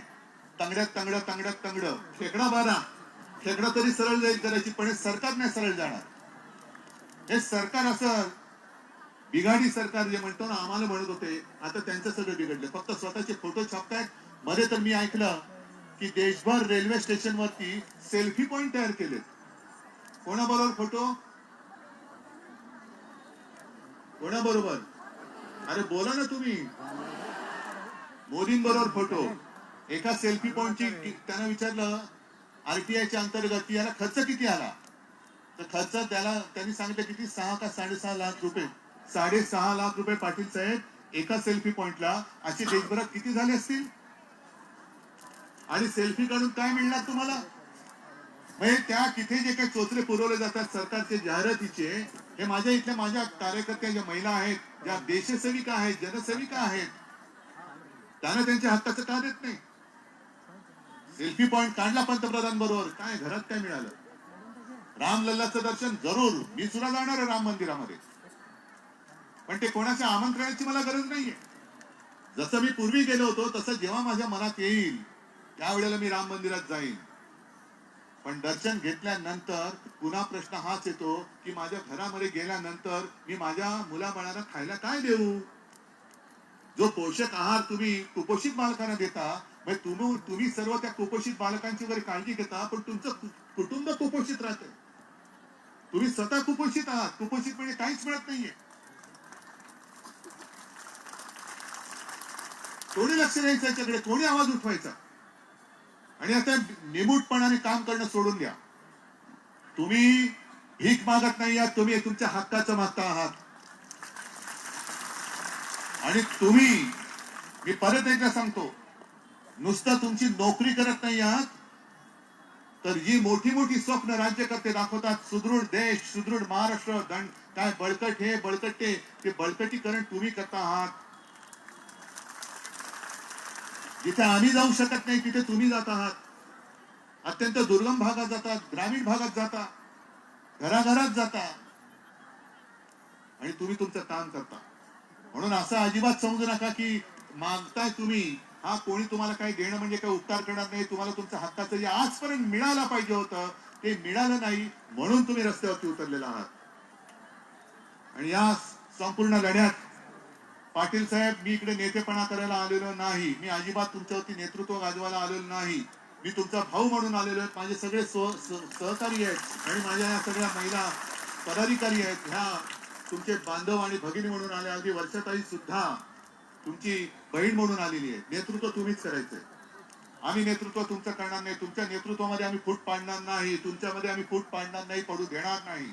तंगड शेकडा बारा शेकडा तरी सरळ जाईल करायची, पण हे सरकार नाही सरळ जाणार. हे सरकार असं बिघाडी सरकार जे म्हणतो ना, आम्हाला म्हणत होते, आता त्यांचं सगळं बिघडलं. फक्त स्वतःचे फोटो छापतायत. मध्ये तर मी ऐकलं की देशभर रेल्वे स्टेशन वरती सेल्फी पॉइंट तयार केले. कोणाबरोबर फोटो? कोणाबरोबर? अरे बोला ना तुम्ही. मोदींबरोबर फोटो. एका सेल्फी पॉइंटची त्यांना विचारलं आरटीआयच्या अंतर्गत याला खर्च किती आला, तर खर्च त्यांनी सांगितलं किती, 6 का 6.5 लाख रुपये. 6.5 लाख रुपये पाटील साहेब एका सेल्फी पॉइंटला. असे देशभरात किती झाले असतील? आणि सेल्फी काढून काय मिळणार तुम्हाला? म्हणजे त्या तिथे जे काही चोचले पुरवले जातात सरकारचे जाहिरातीचे, हे माझ्या कार्यकर्त्या ज्या महिला आहेत, ज्या देशसेविका आहेत, जनसेविका आहेत, त्यांना त्यांच्या हक्काचं का देत नाही? सेल्फी पॉइंट काढला पंतप्रधान बरोबर, काय घरात काय मिळालं? रामलल्लाचं दर्शन जरूर, मी सुद्धा जाणार आहे राम मंदिरामध्ये, पण ते कोणाच्या आमंत्रणाची मला गरज नाहीये. जसं मी पूर्वी गेलो होतो तसं जेव्हा माझ्या मनात येईल त्यावेळेला मी राम मंदिरात जाईन. पण दर्शन घेतल्यानंतर पुन्हा प्रश्न हाच येतो की माझ्या घरामध्ये गेल्यानंतर मी माझ्या मुलाबाळांना खायला काय देऊ? जो पोषक आहार तुम्ही कुपोषित बालकांना देता, तुम्ही सर्व त्या कुपोषित बालकांची वगैरे काळजी घेता, पण तुमचं कुटुंब कुपोषित राहतं. तुम्ही स्वतः कुपोषित आहात. कुपोषित म्हणजे काहीच मिळत नाहीये. कोणी लक्ष द्यायचं याच्याकडे? कोणी आवाज उठवायचा? आणि आता निमूटपणाने काम करणं सोडून द्या. तुम्ही भीक मागत नाही आहात, तुम्ही तुमच्या हक्काचं मागता आहात. आणि तुम्ही, मी परत एकदा सांगतो, नुसतं तुमची नोकरी करत नाही आहात, तर जी मोठी मोठी स्वप्न राज्यकर्ते दाखवतात, सुदृढ देश, सुदृढ महाराष्ट्र, काय बळकट हे बळकट ते बळकटीकरण तुम्ही करता आहात. जिथे आम्ही जाऊ शकत नाही तिथे तुम्ही जात आहात. अत्यंत दुर्गम भागात जातात, ग्रामीण भागात जाता, घराघरात जाता, आणि तुम्ही तुमचं काम करता. म्हणून असं अजिबात समजू नका की मागताय तुम्ही, हा कोणी तुम्हाला काही देणं म्हणजे काही उपकार करणार नाही. तुम्हाला तुमच्या हक्काचं जे आजपर्यंत मिळायला पाहिजे होतं ते मिळालं नाही, म्हणून तुम्ही रस्त्यावरती उतरलेला आहात. आणि या संपूर्ण लढ्यात पाटील साहेब, मी इकडे नेतेपणा करायला आलेलो नाही. मी अजिबात तुमच्यावरती नेतृत्व गाजवायला आलेलो नाही. मी तुमचा भाऊ म्हणून आलेलो आहे. माझे सगळे सहकारी आहेत आणि माझ्या या सगळ्या महिला पदाधिकारी आहेत, ह्या तुमचे बांधव आणि भगिनी म्हणून आले. अगदी वर्षाताई सुद्धा तुमची बहीण म्हणून आलेली आहे. नेतृत्व तुम्हीच करायचंय. आम्ही नेतृत्व तुमचं करणार नाही. तुमच्या नेतृत्वामध्ये आम्ही फूट पाडणार नाही, तुमच्यामध्ये आम्ही फूट पाडणार नाही, पडू देणार नाही.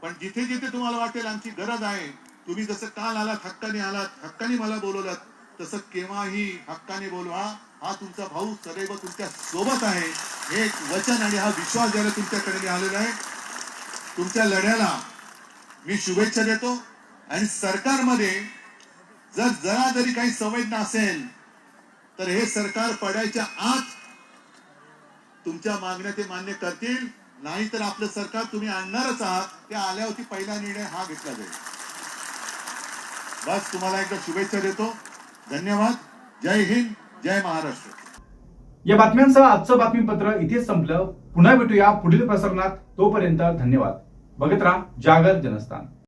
पण जिथे जिथे तुम्हाला वाटेल आमची गरज आहे, तुम्ही जसं काल आलात, हक्काने मला बोलवलात, तसं केव्हाही हक्काने बोलवा. हा तुमचा भाऊ सदैव तुमच्या सोबत आहे, हे एक वचन आणि हा विश्वास द्यायला तुमच्याकडे मी आलेला आहे. तुमच्या लढ्याला मी शुभेच्छा देतो. आणि सरकारमध्ये जर जरा जरी काही संवेदना असेल तर हे सरकार पडायच्या आत तुमच्या मागण्या ते मान्य करतील. नाही तर आपलं सरकार तुम्ही आणणारच आहात. त्या आल्यावरती पहिला निर्णय हा घेतला जाईल. बस, तुम्हाला एकदा शुभेच्छा देतो. धन्यवाद. जय हिंद, जय महाराष्ट्र. या बातम्यांसह आजचं बातमीपत्र इथेच संपलं. पुन्हा भेटूया पुढील प्रसारणात. तोपर्यंत धन्यवाद. बघत राहा जागर जनस्थान.